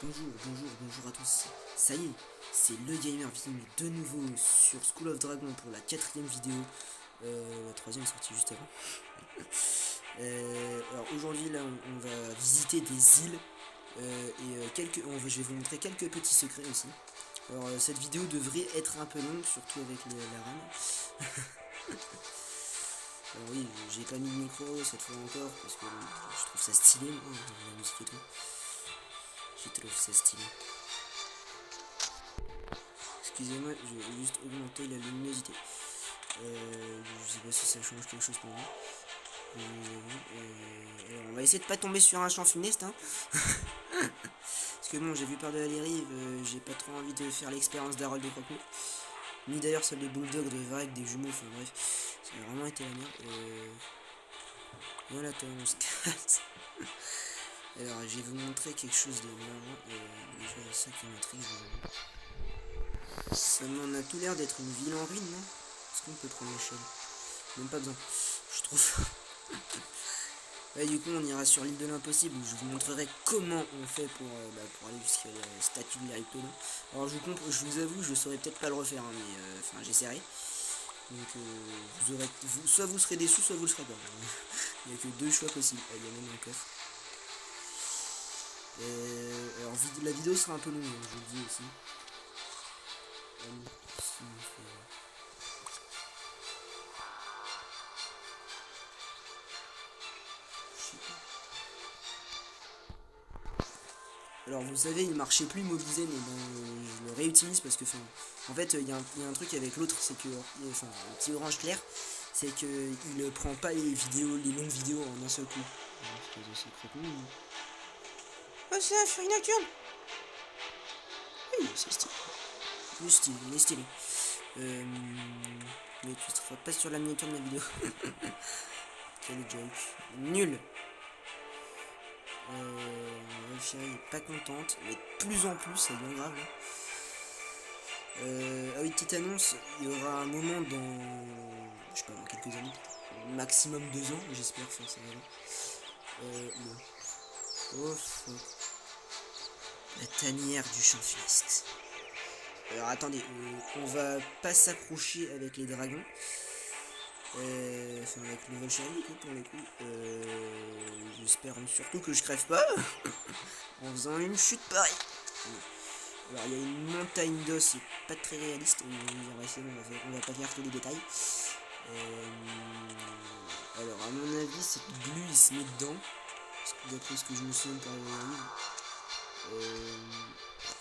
Bonjour à tous. Ça y est, c'est le gamer venu de nouveau sur School of Dragon pour la 4ème vidéo. La 3ème est sortie juste avant. Alors aujourd'hui là on va visiter des îles je vais vous montrer quelques petits secrets aussi. Alors cette vidéo devrait être un peu longue, surtout avec la RAM. Alors oui, j'ai pas mis de micro cette fois encore parce que je trouve ça stylé, moi, la musique et tout. Je trouve ça stylé. Excusez-moi, je vais juste augmenter la luminosité. Je sais pas si ça change quelque chose pour vous. Alors, on va essayer de pas tomber sur un champ funeste, hein. Parce que bon, j'ai vu Peur de la dérive, j'ai pas trop envie de faire l'expérience d'Harold de Croco. Ni d'ailleurs celle des Bulldogs, de Varek, des jumeaux, enfin bref. Ça a vraiment été la merde. Voilà, toi, on se casse. Alors, je vais vous montrer quelque chose de marrant. Déjà, ça qui m'intrigue, ça m'en a tout l'air d'être une ville en ruine, non? Est-ce qu'on peut prendre l'échelle? Même pas besoin, je trouve. Ouais, du coup, on ira sur l'île de l'impossible où je vous montrerai comment on fait pour aller jusqu'à la statue de l'Erictodon. Alors, je vous avoue, je saurais peut-être pas le refaire, hein, mais enfin, j'essaierai. Donc, soit vous serez déçus, soit vous le serez pas. Il n'y a que deux choix possibles. Il y a même un coffre. Alors, la vidéo sera un peu longue, hein, je vous le dis aussi. Alors vous savez, il marchait plus Mobizen, et ben je le réutilise parce que en fait il y a un truc avec l'autre, c'est que le petit orange clair, c'est que il prend pas les longues vidéos en un seul coup. Ah, c'est un furie nocturne. Oui, c'est stylé. Il est stylé. Mais tu seras pas sur la miniature de ma vidéo. Quel joke. Nul. La chérie est pas contente, mais de plus en plus, c'est bien grave. Ah oui, petite annonce, il y aura un moment dans, je sais pas, dans quelques années, maximum 2 ans, j'espère faire ça avant. Oh fuck. La tanière du champ funeste. Alors attendez, on va pas s'accrocher avec les dragons. Enfin avec le Volchari pour le coup. J'espère surtout que je crève pas en faisant une chute pareille. Alors il y a une montagne d'os, c'est pas très réaliste, on va essayer, on va pas faire tous les détails. Alors à mon avis cette glu il se met dedans, d'après ce que je me souviens par le livre.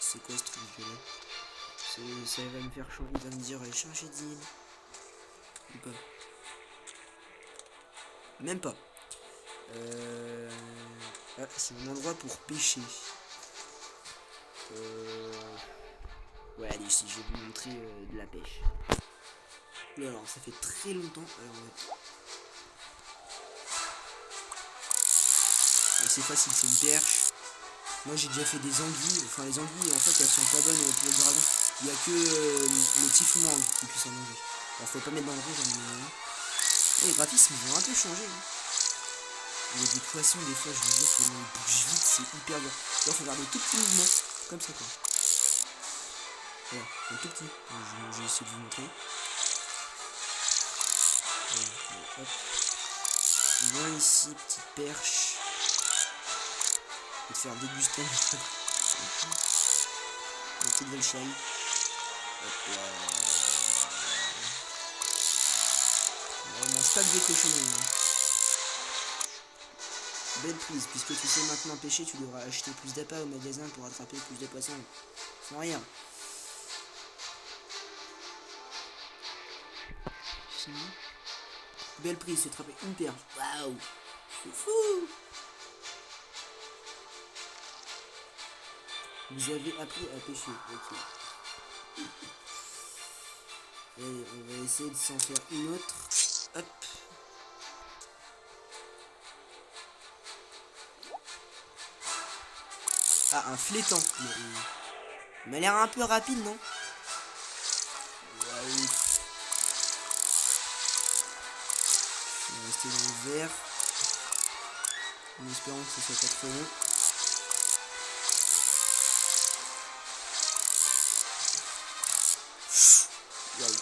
C'est quoi ce truc là? Ça va me faire changer, il va me dire changer d'île. Ou pas? Même pas. Ah, c'est un endroit pour pêcher. Ouais, allez, si je vais vous montrer de la pêche. Alors, ça fait très longtemps. C'est facile, c'est une perche. Moi, j'ai déjà fait des anguilles. Enfin, les anguilles, en fait, elles sont pas bonnes pour le dragon. Il n'y a que le tifouman qui puisse en manger. Alors, faut pas mettre dans le rouge, j'en ai mis un. Les graphismes, ils ont un peu changé. Hein. Il y a des poissons, des fois, je vous jure que ils bougent vite, c'est hyper dur. Alors, faut faire des tout petits mouvements, comme ça, quoi. Voilà, un tout petit. Je vais essayer de vous montrer. Hop. Viens ici, petite perche. Je vais te faire déguster la petite Volchari. Hop là. On mange pas que des cochonneries. Belle prise, puisque tu sais maintenant pêcher, tu devras acheter plus d'appâts au magasin pour attraper plus de poissons. Sans rien. Belle prise, c'est attrapé une perche. Waouh, c'est fou. Vous avez appris à pêcher, ok. Et on va essayer de s'en faire une autre. Hop. Ah, un flétan. Il m'a l'air un peu rapide, non? Waouh. On va rester dans le vert. En espérant que ce soit pas trop long.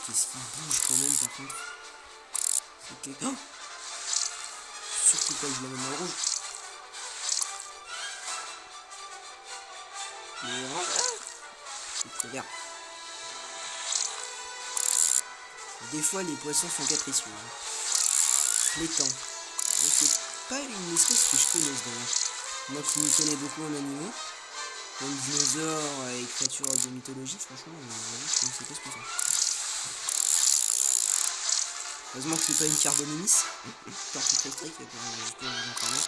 Qu'est-ce qui bouge quand même par contre? Ok. Oh, surtout pas que je la mette dans le rouge. C'est trop vert. Des fois les poissons sont capricieux. Hein. Les temps. C'est pas une espèce que je connaisse d'ailleurs. Moi qui m'y connais beaucoup en animaux. Comme dinosaures et créatures de mythologie, franchement, je ne sais pas ce que c'est. Heureusement que c'est pas une carbonimis. Tortue électrique, je peux vous informer.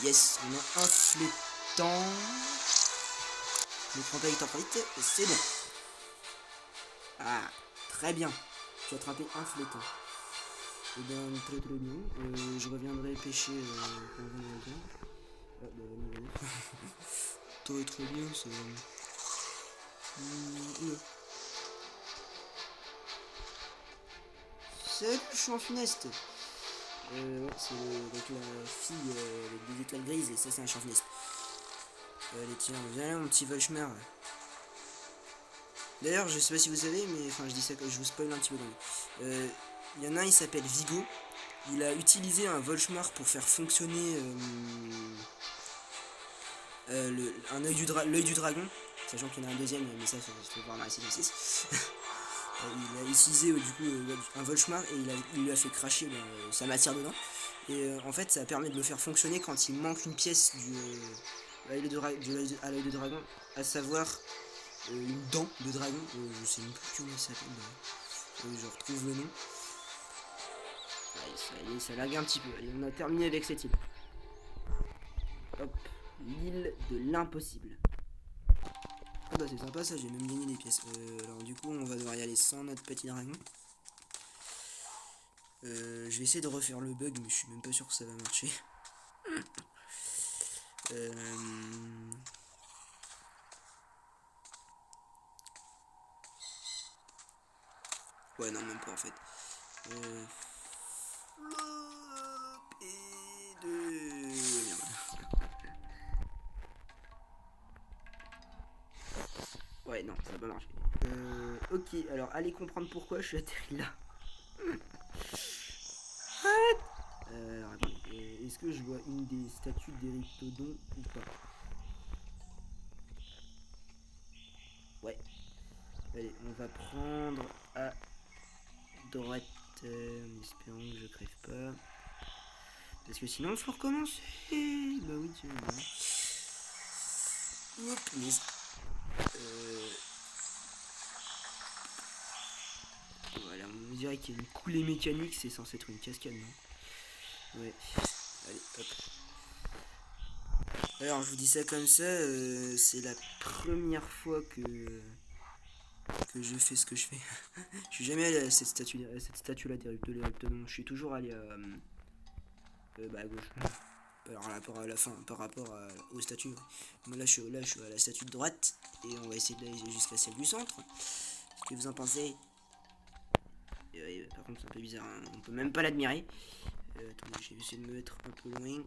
Yes, on a un flétan. Je me prends pas avec temporalité, c'est bon. Ah, très bien. J'ai attrapé un flétan. Et bien, très très bien. Je reviendrai pêcher quand on reviendra. Ah, bah, non, très très bien, c'est... Salut, je suis en funeste. Ouais, c'est avec la fille avec des étoiles grises, et ça c'est un champ funeste. Allez, tiens, viens mon petit Volchmer. D'ailleurs, je sais pas si vous savez, mais enfin, je dis ça que je vous spoil un petit peu. Il y en a un, il s'appelle Vigo. Il a utilisé un Volchmar pour faire fonctionner l'œil du dragon, sachant qu'il y en a un deuxième, mais ça, je vais voir dans la saison 6. Il a utilisé du coup un Volchmar et il lui a fait cracher sa matière dedans. Et en fait, ça permet de le faire fonctionner quand il manque une pièce à l'œil de dragon, à savoir une dent de dragon. Je sais même plus comment il s'appelle. Je retrouve le nom. Allez, ça lag un petit peu. Allez, on a terminé avec cette île. Hop, l'île de l'impossible. Ah bah c'est sympa ça, j'ai même gagné des pièces. Alors du coup, on va devoir y aller sans notre petit dragon. Je vais essayer de refaire le bug, mais je suis même pas sûr que ça va marcher. Ouais, non, même pas en fait. Et de... Ouais, non, ça va pas marcher. Ok, alors allez comprendre pourquoi je suis atterri là. Alors, est-ce que je vois une des statues d'Éryptodon ou pas? Ouais. Allez, on va prendre à droite en espérant que je crève pas. Parce que sinon, il faut recommencer. Bah oui, tiens. Hop, voilà, on dirait qu'il y a une coulée mécanique, c'est censé être une cascade, non? Ouais. Allez, hop. Alors, je vous dis ça comme ça, c'est la première fois que je fais ce que je fais. Je suis jamais allé à cette statue là de l'Éryptodon. Je suis toujours allé à gauche. Alors à la fin, par rapport aux statues. Moi là je suis à la statue de droite et on va essayer d'aller jusqu'à celle du centre. Qu'est-ce que vous en pensez? Par contre c'est un peu bizarre, hein. On peut même pas l'admirer. Attendez, je vais essayer de me mettre un peu loin.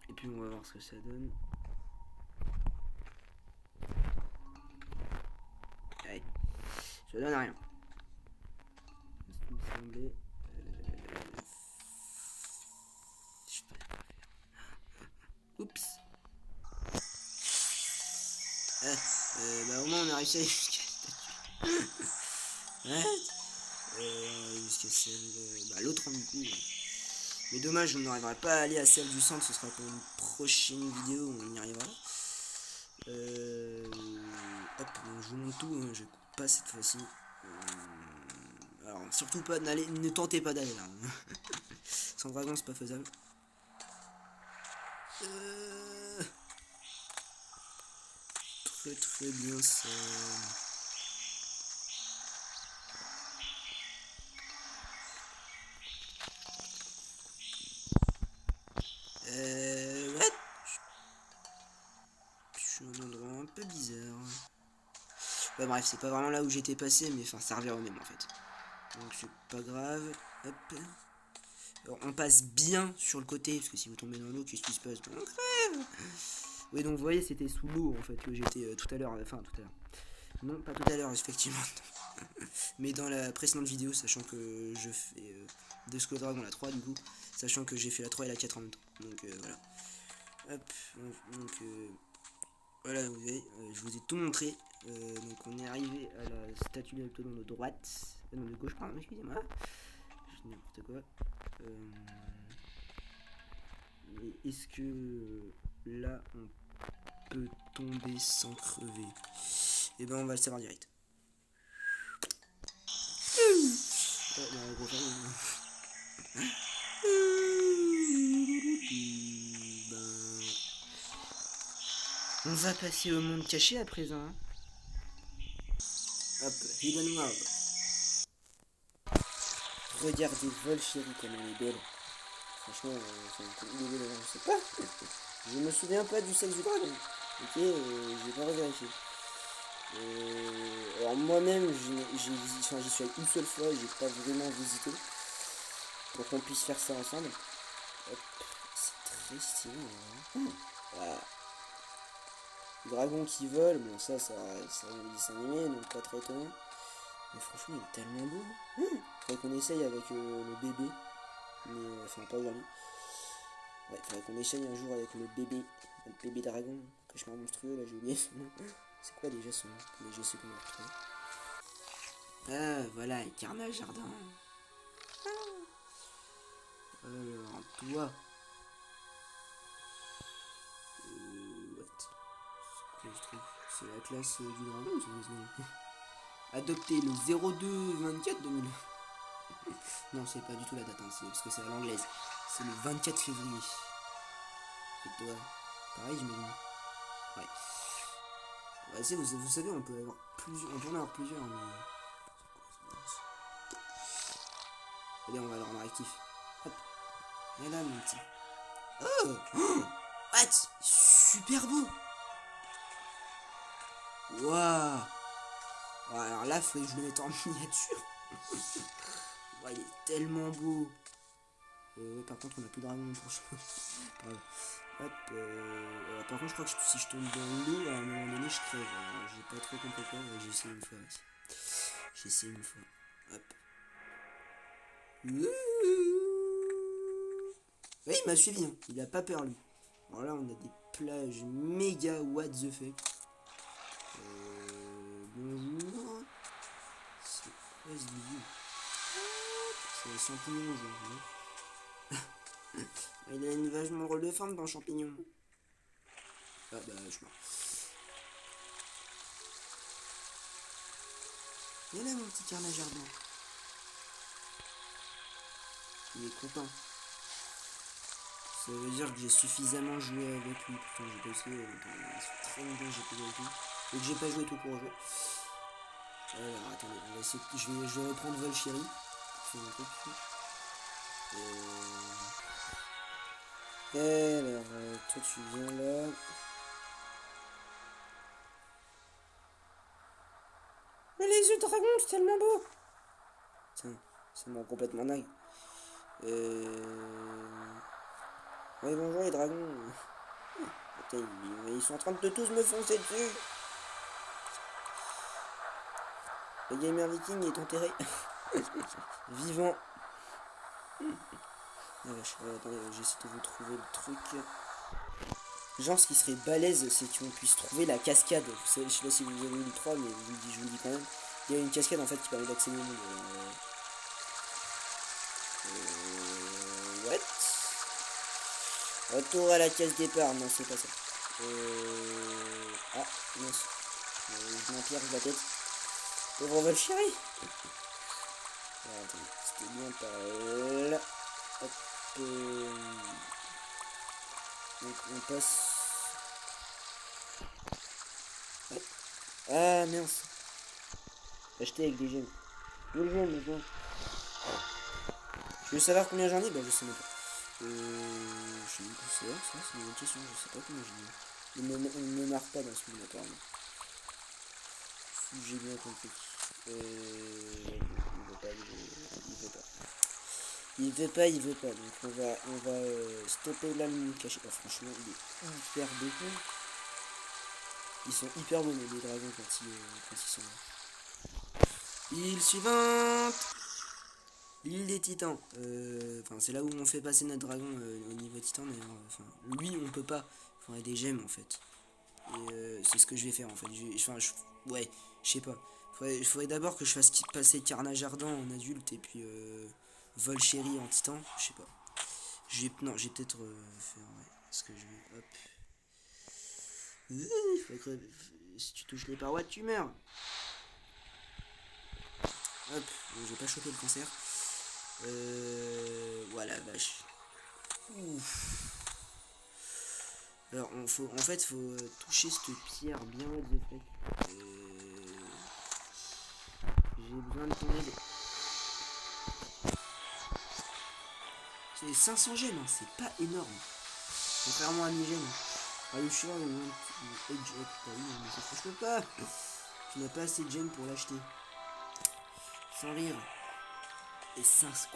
Et puis on va voir ce que ça donne. Ouais, ça donne rien. Ce qui me semblait. Oups. Bah au moins on a réussi à aller jusqu'à la statue. Ouais. Jusqu'à celle. L'autre du coup. Mais dommage, on n'arrivera pas à aller à celle du centre, ce sera pour une prochaine vidéo où on y arrivera. Hop, je vous montre tout, hein, je coupe pas cette fois-ci. Alors, surtout pas, ne tentez pas d'aller là. Sans dragon, c'est pas faisable. Très très bien ça. Ouais. Je suis à un endroit un peu bizarre. Bah bref, c'est pas vraiment là où j'étais passé, mais enfin ça revient au même en fait. Donc c'est pas grave. Hop. Alors, on passe bien sur le côté, parce que si vous tombez dans l'eau, qu'est-ce qui se passe? On crève. Oui, donc vous voyez, c'était sous l'eau en fait que j'étais tout à l'heure, enfin tout à l'heure. Non, pas tout à l'heure, effectivement. Mais dans la précédente vidéo, sachant que je fais de Skull Dragon la 3 du coup, sachant que j'ai fait la 3 et la 4 en même temps. Donc voilà. Hop, donc voilà, vous voyez, je vous ai tout montré. Donc on est arrivé à la statue de Neptune de droite. Non, de gauche, pardon, excusez-moi. Je dis n'importe quoi. Mais est-ce que là on peut tomber sans crever? Et ben on va le savoir direct. On va passer au monde caché à présent. Hein. Hop, Hidden World. Regardez Volchérie comme elle est belle. Franchement, c'est un peu belle, je sais pas. Je me souviens pas du sexe du dragon. Ok, j'ai pas revérifié. Alors moi-même, j'y suis allé une seule fois, j'ai pas vraiment visité. Pour qu'on puisse faire ça ensemble. Hop, c'est très stylé. Hein. Voilà. Dragon qui vole, bon ça le dessin animé, donc pas très étonnant. Mais franchement il est tellement beau. Faudrait qu'on essaye avec le bébé. Mais enfin pas aujourd'hui. Ouais, faudrait qu'on essaye un jour avec le bébé dragon. Cauchemar monstrueux, là j'ai oublié son nom. C'est quoi déjà son nom? Mais je sais pas le retrouver. Ah voilà, Carnage Jardin. Alors, toi. What? C'est la classe du dragon, adopté le 02-24-2000. Non, c'est pas du tout la date, hein, parce que c'est à l'anglaise. C'est le 24 février. Et toi, pareil, j'imagine. Ouais. Bah, vous savez, on peut avoir plusieurs. On peut en avoir plusieurs, mais. Allez, on va le rendre actif. Hop. Et là, mon petit. Oh, what? Super beau. Waouh. Ouais, alors là, faut que je le mette en miniature. Ouais, il est tellement beau. Par contre, on a plus de dragon pour ça. Hop. Par contre, je crois que si je tombe dans l'eau, à un moment donné, je crève. J'ai pas trop compris quoi. J'ai essayé une fois. J'ai essayé une fois. Hop. Oui, il m'a suivi. Hein. Il a pas peur, lui. Alors là, on a des plages méga what the fuck. Bonjour. C'est quoi ce vidéo? C'est les champignons, genre. Il a une vachement rôle de forme dans champignon. Ah bah, je meurs. Et là, mon petit Carnage Jardin. Il est content. Ça veut dire que j'ai suffisamment joué avec lui. Pourtant, j'ai pas essayé. Ça fait très longtemps que j'ai pas joué avec lui. Et que j'ai pas joué tout court au jeu. Alors, attendez, on va essayer. Je vais reprendre Volchérie. Alors, toi, tu viens là. Mais les yeux de dragon, c'est tellement beau! Tiens, ça me rend complètement dingue. Oui, bonjour les dragons. Putain, ils sont en train de tous me foncer dessus. Le gamer viking est enterré. Vivant. Ah vache, attendez, j'essaie de vous trouver le truc. Genre, ce qui serait balèze, c'est qu'on puisse trouver la cascade. Vous savez, je sais pas si vous avez vu le 3, mais je vous le dis quand même. Il y a une cascade en fait qui permet d'accéder au monde. What? Retour à la case départ, non, c'est pas ça. Ah, mince. Je m'empire la tête. Pauvre Volchérie. Attendez, c'était bien par là. Hop. Donc on passe. Hop. Ah mince. Acheter avec des gemmes. Où le jaune maintenant? Je veux savoir combien j'en ai, bah je sais même pas. Je sais même pas, c'est une bonne question, je sais pas combien j'en ai. Il ne me marque pas dans ce monde apparemment. Si j'ai bien compris. Il veut pas. Donc on va stopper là le caché. Oh, franchement, il est hyper beau. Ils sont hyper bons les dragons quand ils sont là. Île suivante. L'île des titans. Enfin c'est là où on fait passer notre dragon au niveau titan d'ailleurs. Enfin lui on peut pas. Il faudrait des gemmes en fait. Et c'est ce que je vais faire en fait. Ouais, je sais pas. Il faudrait d'abord que je fasse passer Carnage Ardent en adulte et puis Volchéri en titan. Je sais pas. Non, j'ai peut-être faire. Ouais. Est-ce que je vais. Hop. Si tu touches les parois, tu meurs. Hop, j'ai pas chopé le cancer. Voilà, vache. Ouf. Alors, en fait, faut toucher cette pierre bien what the fuck. J'ai besoin de ton aide. C'est 500 gemmes, hein, c'est pas énorme. Contrairement à mes gemmes. Ah, le chien, mais ça se franchement pas. Tu n'as pas assez de gemmes pour l'acheter. Sans rire. Et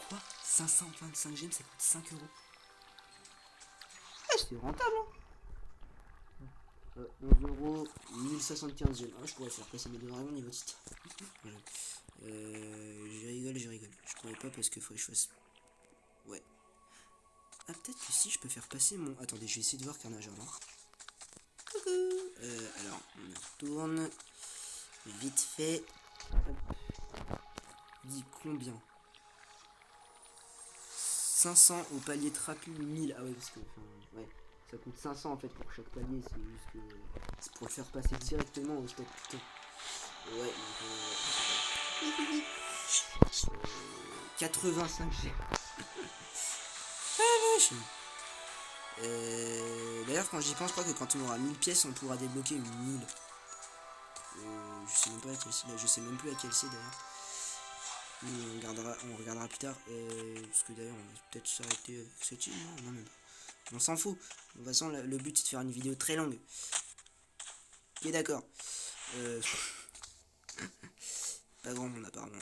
quoi 525 gemmes, ça coûte 5 euros. Ah, c'est rentable, hein. 11 euros, 1075 gemmes. Ah, je pourrais faire passer mes deux dragons niveau titre. Voilà. Je rigole. Je pourrais pas parce que faut que je fasse. Ouais. Ah, peut-être que si je peux faire passer mon. Attendez, je vais essayer de voir Carnage Ardent. Coucou. Alors, on retourne. Vite fait. Hop. Dit combien 500 au palier trapu, 1000. Ah ouais, parce que. Ouais. Ça coûte 500 en fait pour chaque palier. C'est juste que. C'est pour le faire passer directement au stade. Putain. Ouais, donc. 85 G. Ah vache. D'ailleurs, quand j'y pense, je crois que quand on aura 1000 pièces, on pourra débloquer une île. Je sais même pas laquelle c'est. Je sais même plus laquelle c'est d'ailleurs. On regardera plus tard. Parce que d'ailleurs, on va peut-être s'arrêter avec cette île. Non, même pas. On s'en fout. De toute façon, le but c'est de faire une vidéo très longue. Ok, d'accord. Pas grand monde apparemment.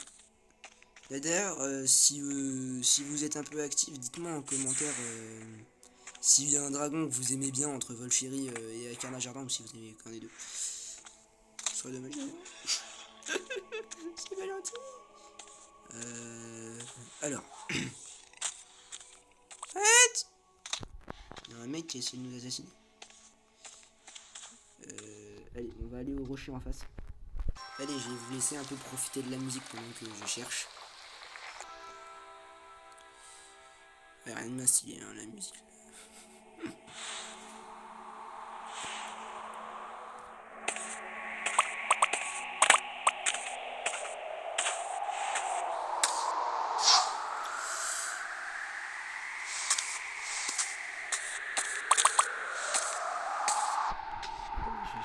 D'ailleurs, si vous êtes un peu actif, dites-moi en commentaire s'il y a un dragon que vous aimez bien entre Volchéri et Carnage Ardent ou si vous aimez qu'un des deux. Ce serait dommage. C'est pas gentil. Alors. Arrête. Il y a un mec qui essaie de nous assassiner. Allez, on va aller au rocher en face. Allez, je vais vous laisser un peu profiter de la musique pendant que je cherche. Ouais, rien de ma stylé, hein, la musique.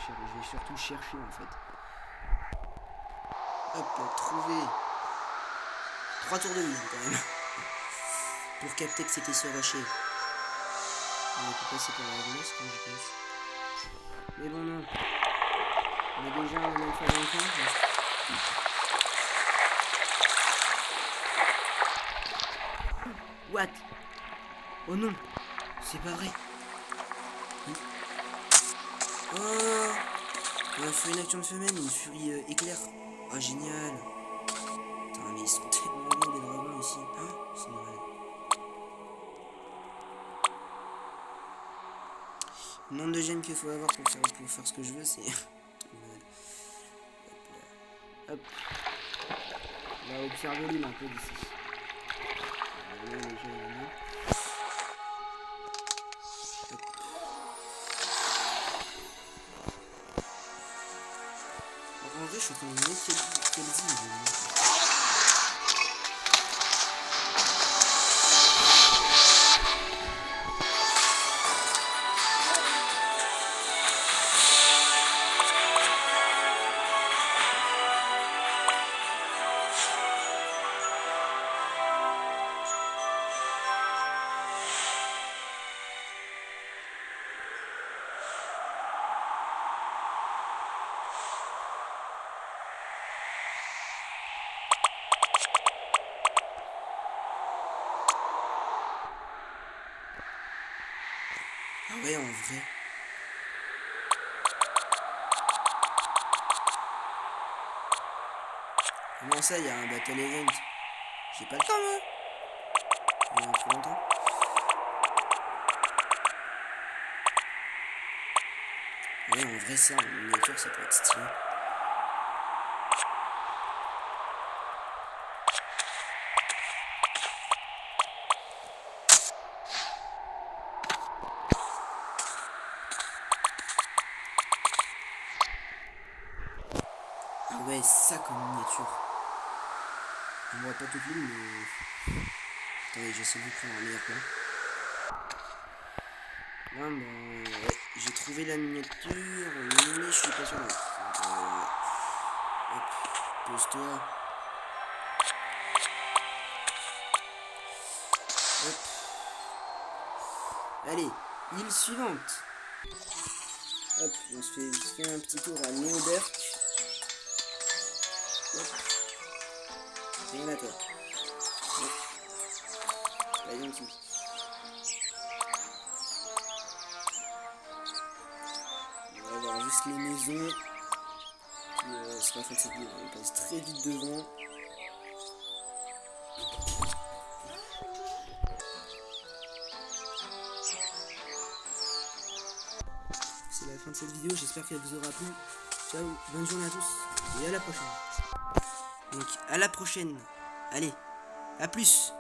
Je vais surtout chercher en fait. Hop, trouver 3 tours de vie quand même. Pour capter que c'était ce rocher. On peut passer par la glace quand je pense. Mais bon non. On est déjà en alpha dans le coin. What? Oh non. C'est pas vrai. Oh. On a fait une action de femelle, une furie éclair. Oh génial. Putain mais ils sont tellement bons les dragons ici. Oh, c'est malade. Le nombre de gemmes qu'il faut avoir pour faire ce que je veux, c'est... Hop. On va observer l'île un peu d'ici. En vrai, je suis en train de mettre quelle île. Ah ouais, en vrai. Comment ça, il y a un battle event? J'ai pas le temps, moi. Il y a trop longtemps. Ouais, en vrai, ça, en miniature, ça peut être stylé. Ah ouais, ça comme miniature. On voit pas tout le monde, mais... Attendez, j'essaie de prendre un meilleur plan. Bon, ben, ouais, j'ai trouvé la miniature, mais je suis pas sûr. Hop, pose-toi. Hop. Allez, île suivante. Hop, on se fait un petit tour à Neoderk. Hop. Rien à toi. Hop. Pas gentil. On va voir juste les maisons. Puis c'est la fin de cette vidéo. On passe très vite devant. C'est la fin de cette vidéo. J'espère qu'elle vous aura plu. Ciao, bonne journée à tous. Et à la prochaine. Donc à la prochaine. Allez, à plus.